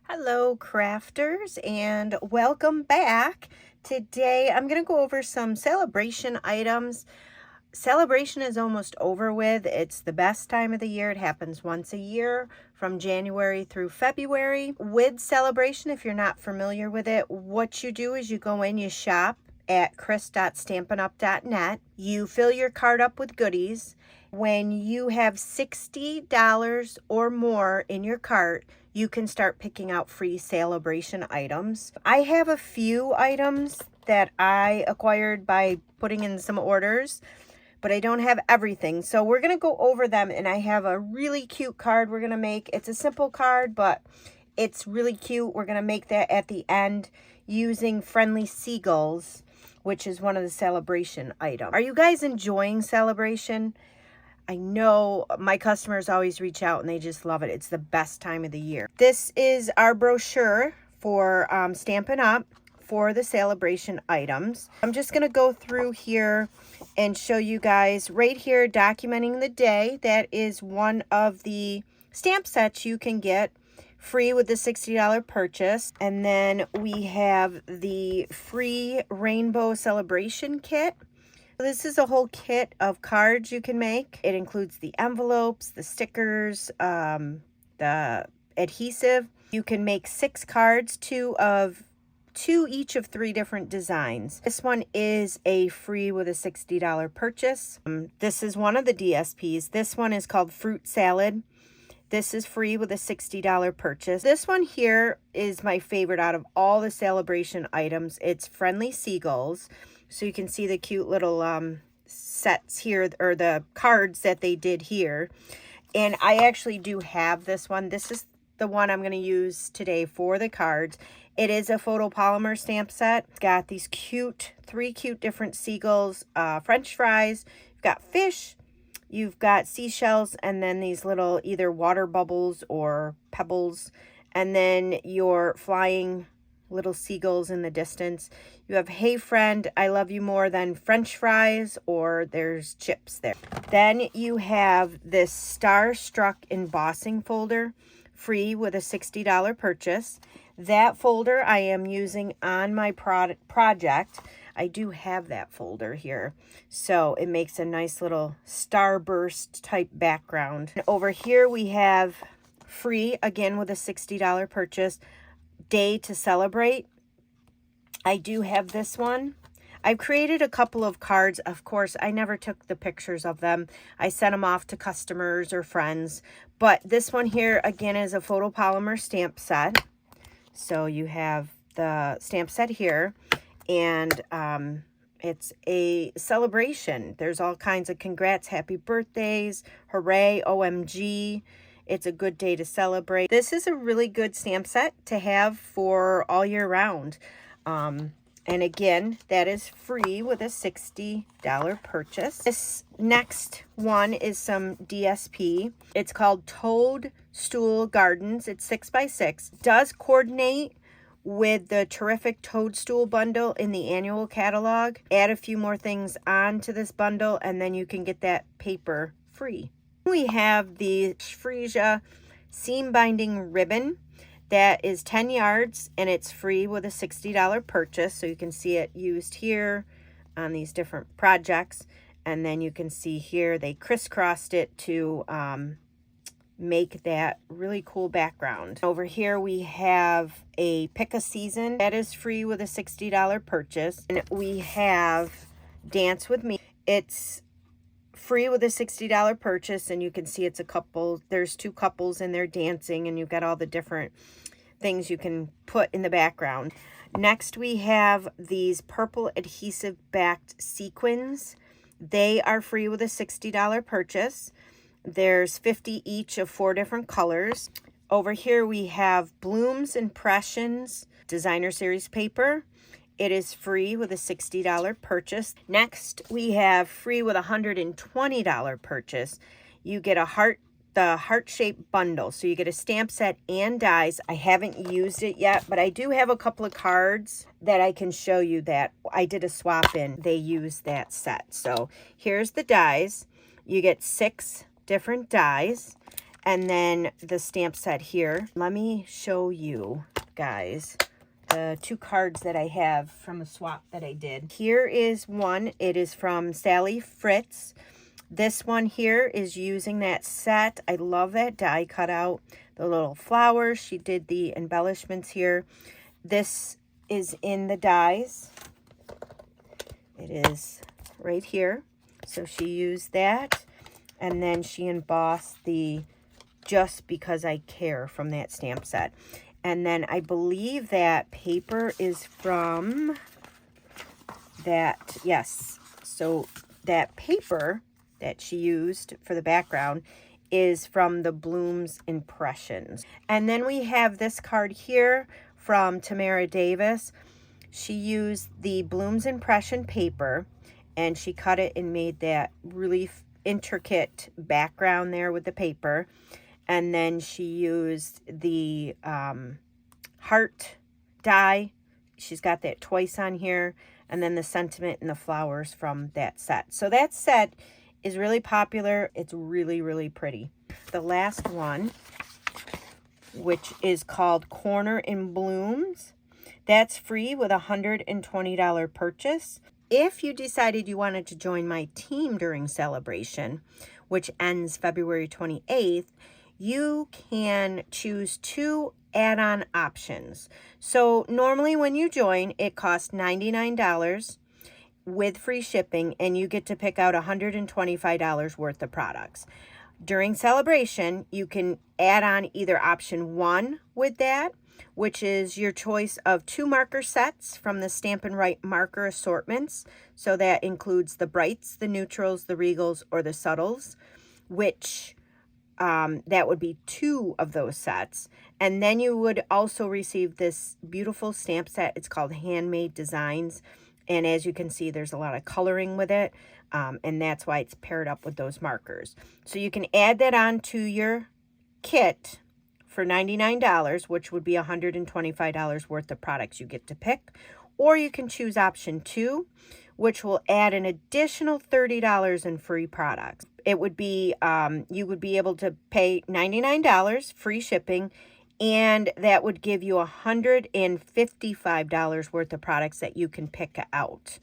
Hello crafters, and welcome back. Today I'm going to go over some Saleabration items. Saleabration is almost over with. It's the best time of the year. It happens once a year from January through February. With Saleabration, if you're not familiar with it, what you do is you go in, you shop at chris.stampinup.net. You fill your cart up with goodies. When you have $60 or more in your cart, you can start picking out free Saleabration items. I have a few items that I acquired by putting in some orders, but I don't have everything. So we're gonna go over them, and I have a really cute card we're gonna make. It's a simple card, but it's really cute. We're gonna make that at the end using Friendly Seagulls, which is one of the Saleabration items. Are you guys enjoying Saleabration? I know my customers always reach out and they just love it. It's the best time of the year. This is our brochure for Stampin' Up! For the Saleabration items. I'm just going to go through here and show you guys right here, documenting the day. That is one of the stamp sets you can get free with the $60 purchase. And then we have the free Rainbow Saleabration kit. This is a whole kit of cards you can make. It includes the envelopes, the stickers, the adhesive. You can make 6 cards, two each of 3 different designs. This one is a free with a $60 purchase. This is one of the DSPs. This one is called Fruit Salad. This is free with a $60 purchase. This one here is my favorite out of all the Saleabration items. It's Friendly Seagulls. So you can see the cute little sets here, or the cards that they did here. And I actually do have this one. This is the one I'm going to use today for the cards. It is a photopolymer stamp set. It's got these 3 cute different seagulls, French fries. You've got fish, you've got seashells, and then these little either water bubbles or pebbles. And then your flying little seagulls in the distance. You have Hey Friend, I Love You More Than French Fries, or there's chips there. Then you have this Starstruck embossing folder, free with a $60 purchase. That folder I am using on my project. I do have that folder here. So it makes a nice little starburst type background. And over here we have free, again with a $60 purchase, Day to Celebrate. I do have this one. I've created a couple of cards. Of course, I never took the pictures of them. I sent them off to customers or friends. But this one here, again, is a photopolymer stamp set. So you have the stamp set here. And it's a celebration. There's all kinds of congrats, happy birthdays, hooray, OMG. It's a good day to celebrate. This is a really good stamp set to have for all year round. And again, that is free with a $60 purchase. This next one is some DSP. It's called Toadstool Gardens. It's 6x6. Does coordinate with the terrific Toadstool bundle in the annual catalog. Add a few more things onto this bundle, and then you can get that paper free. We have the Freesia seam binding ribbon. That is 10 yards, and it's free with a $60 purchase. So you can see it used here on these different projects. And then you can see here they crisscrossed it to make that really cool background. Over here we have a Pick a Season. That is free with a $60 purchase. And we have Dance With Me. It's free with a $60 purchase, and you can see it's a couple. There's 2 couples in there dancing, and you've got all the different things you can put in the background. Next we have these purple adhesive backed sequins. They are free with a $60 purchase. There's 50 each of 4 different colors. Over here we have Bloom's Impressions Designer Series paper. It is free with a $60 purchase. Next, we have free with a $120 purchase. You get a heart the heart-shaped bundle. So you get a stamp set and dies. I haven't used it yet, but I do have a couple of cards that I can show you that I did a swap in. They use that set. So here's the dies. You get 6 different dies, and then the stamp set here. Let me show you guys the 2 cards that I have from a swap that I did. Here is one. It is from Sally Fritz. This one here is using that set. I love that die cutout. The little flowers. She did the embellishments here. This is in the dies. It is right here. So she used that. And then she embossed the Just Because I Care from that stamp set. And then I believe that paper is from that, yes. So that paper that she used for the background is from the Bloom's Impressions. And then we have this card here from Tamara Davis. She used the Bloom's Impression paper, and she cut it and made that really intricate background there with the paper. And then she used the heart die. She's got that twice on here. And then the sentiment and the flowers from that set. So that set is really popular. It's really, really pretty. The last one, which is called Corner in Blooms. That's free with a $120 purchase. If you decided you wanted to join my team during Saleabration, which ends February 28th, you can choose 2 add-on options. So normally when you join, it costs $99 with free shipping, and you get to pick out $125 worth of products. During Saleabration, you can add on either option 1 with that, which is your choice of 2 marker sets from the Stampin' Right marker assortments. So that includes the brights, the neutrals, the regals, or the subtles, which that would be 2 of those sets. And then you would also receive this beautiful stamp set. It's called Handmade Designs. And as you can see, there's a lot of coloring with it. And that's why it's paired up with those markers. So you can add that on to your kit for $99, which would be $125 worth of products you get to pick. Or you can choose option 2, which will add an additional $30 in free products. It would be, you would be able to pay $99, free shipping, and that would give you $155 worth of products that you can pick out.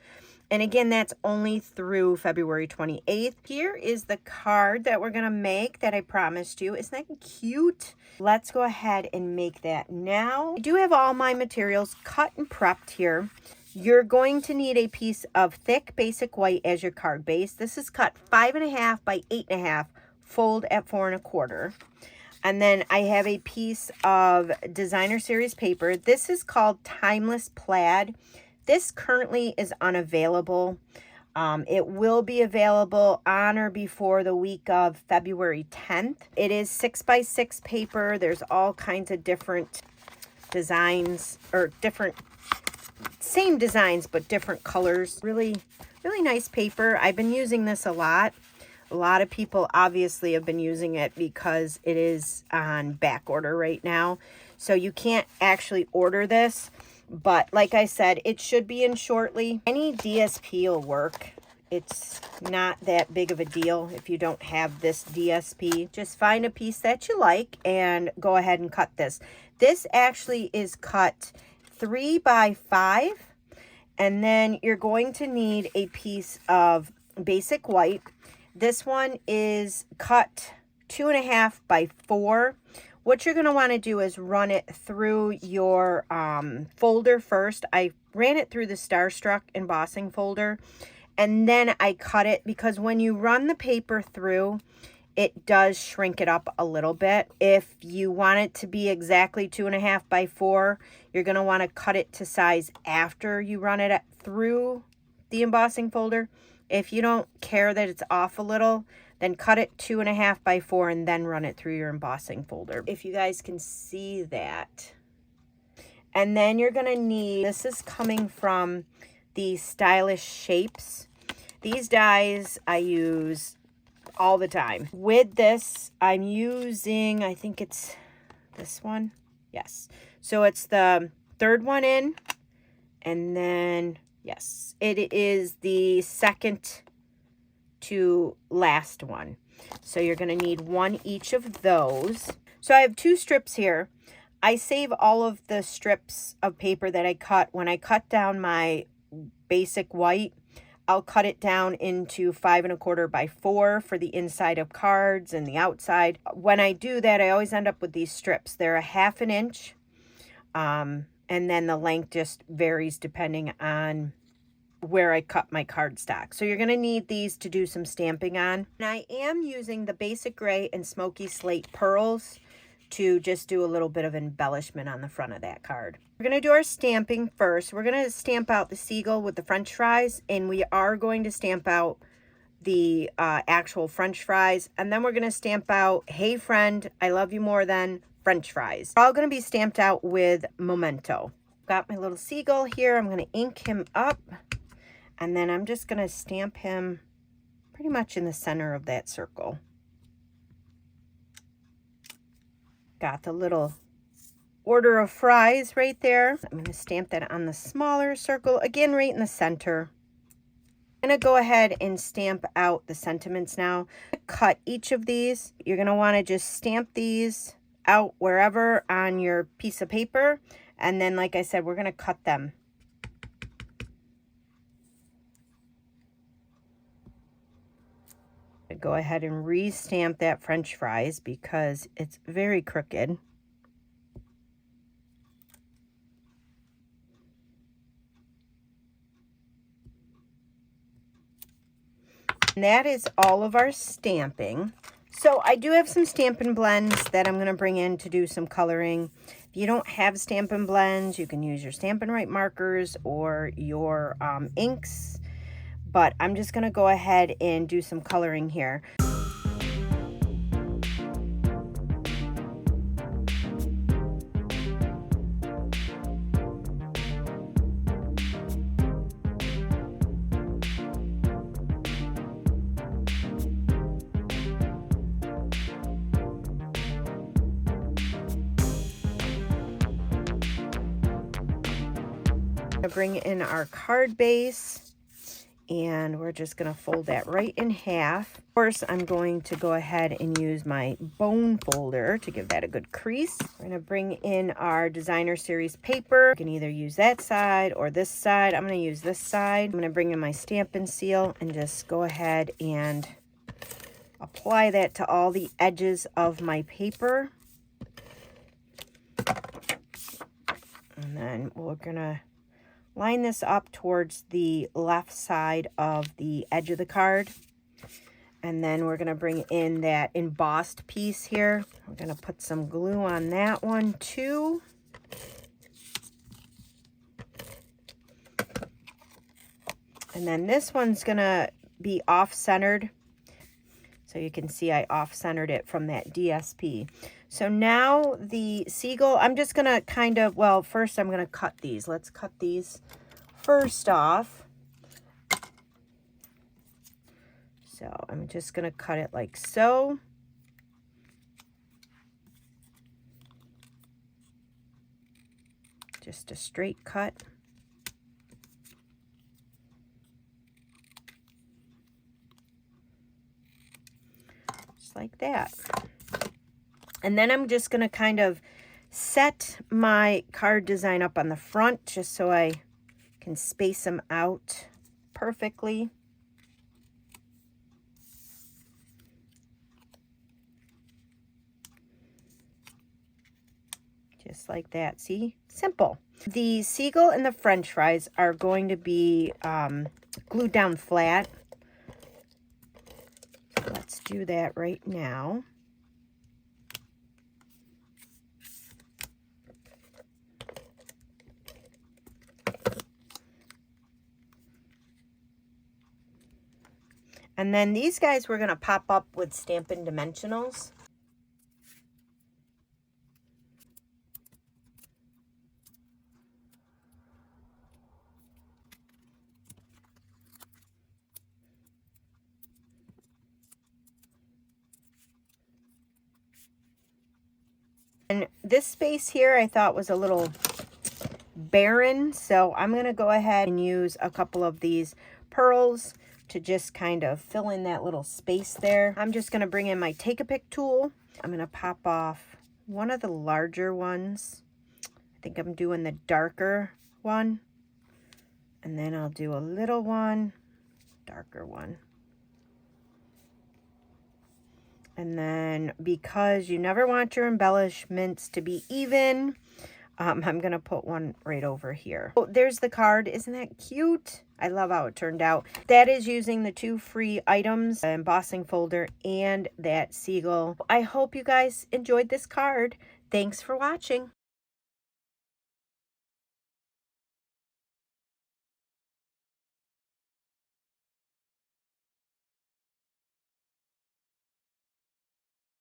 And again, that's only through February 28th. Here is the card that we're going to make that I promised you. Isn't that cute? Let's go ahead and make that now. I do have all my materials cut and prepped here. You're going to need a piece of thick basic white as your card base. This is cut 5.5 by 8.5, fold at 4 1/4. And then I have a piece of designer series paper. This is called Timeless Plaid. This currently is unavailable. It will be available on or before the week of February 10th. It is 6 by 6 paper. There's all kinds of different designs, or different, same designs, but different colors. Really, really nice paper. I've been using this a lot. A lot of people obviously have been using it because it is on back order right now. So you can't actually order this. But like I said, it should be in shortly. Any DSP will work. It's not that big of a deal if you don't have this DSP. Just find a piece that you like and go ahead and cut this. This actually is cut 3 by 5. And then you're going to need a piece of basic white. This one is cut 2.5 by 4. What you're going to want to do is run it through your folder first. I ran it through the Starstruck embossing folder, and then I cut it, because when you run the paper through, it does shrink it up a little bit. If you want it to be exactly 2.5 by 4, you're going to want to cut it to size after you run it through the embossing folder. If you don't care that it's off a little, then cut it 2.5 by 4 and then run it through your embossing folder. If you guys can see that. And then you're going to need, this is coming from the Stylish Shapes. These dies I use all the time. With this, I'm using, I think it's this one. Yes. So it's the third one in, and then, yes, it is the second to last one. So you're going to need one each of those. So I have 2 strips here. I save all of the strips of paper that I cut. When I cut down my basic white, I'll cut it down into 5 1/4 by 4 for the inside of cards and the outside. When I do that, I always end up with these strips. They're a 1/2 inch. And then the length just varies depending on where I cut my cardstock. So you're going to need these to do some stamping on. And I am using the basic gray and smoky slate pearls to just do a little bit of embellishment on the front of that card. We're going to do our stamping first. We're going to stamp out the seagull with the French fries, and we are going to stamp out the actual French fries, and then we're going to stamp out, hey friend, I love you more than French fries. They're all going to be stamped out with Memento. Got my little seagull here. I'm going to ink him up, and then I'm just going to stamp him pretty much in the center of that circle. Got the little order of fries right there. I'm going to stamp that on the smaller circle, again right in the center. I'm going to go ahead and stamp out the sentiments now. Cut each of these. You're going to want to just stamp these out wherever on your piece of paper, and then like I said, we're going to cut them. Go ahead and re-stamp that French fries because it's very crooked. And that is all of our stamping. So I do have some Stampin' blends that I'm going to bring in to do some coloring. If you don't have Stampin' blends, you can use your Stampin' Write markers or your inks. But I'm just going to go ahead and do some coloring here. Bring in our card base, and we're just going to fold that right in half. Of course, I'm going to go ahead and use my bone folder to give that a good crease. We're going to bring in our designer series paper. You can either use that side or this side. I'm going to use this side. I'm going to bring in my Stampin' seal and just go ahead and apply that to all the edges of my paper. And then we're going to line this up towards the left side of the edge of the card. And then we're going to bring in that embossed piece here. We're going to put some glue on that one too. And then this one's going to be off-centered. So you can see I off-centered it from that DSP. So now the seagull, I'm just going to kind of, well, first I'm going to cut these. Let's cut these first off. So I'm just going to cut it like so. Just a straight cut. Just like that. And then I'm just going to kind of set my card design up on the front just so I can space them out perfectly. Just like that. See? Simple. The seagull and the French fries are going to be glued down flat. So let's do that right now. And then these guys we're going to pop up with Stampin' Dimensionals. And this space here I thought was a little barren, so I'm going to go ahead and use a couple of these pearls to just kind of fill in that little space there. I'm just going to bring in my Take-A-Pick tool. I'm going to pop off one of the larger ones. I think I'm doing the darker one. And then I'll do a little one, darker one. And then because you never want your embellishments to be even, I'm going to put one right over here. Oh, there's the card. Isn't that cute? I love how it turned out. That is using the 2 free items, the embossing folder and that seagull. I hope you guys enjoyed this card. Thanks for watching.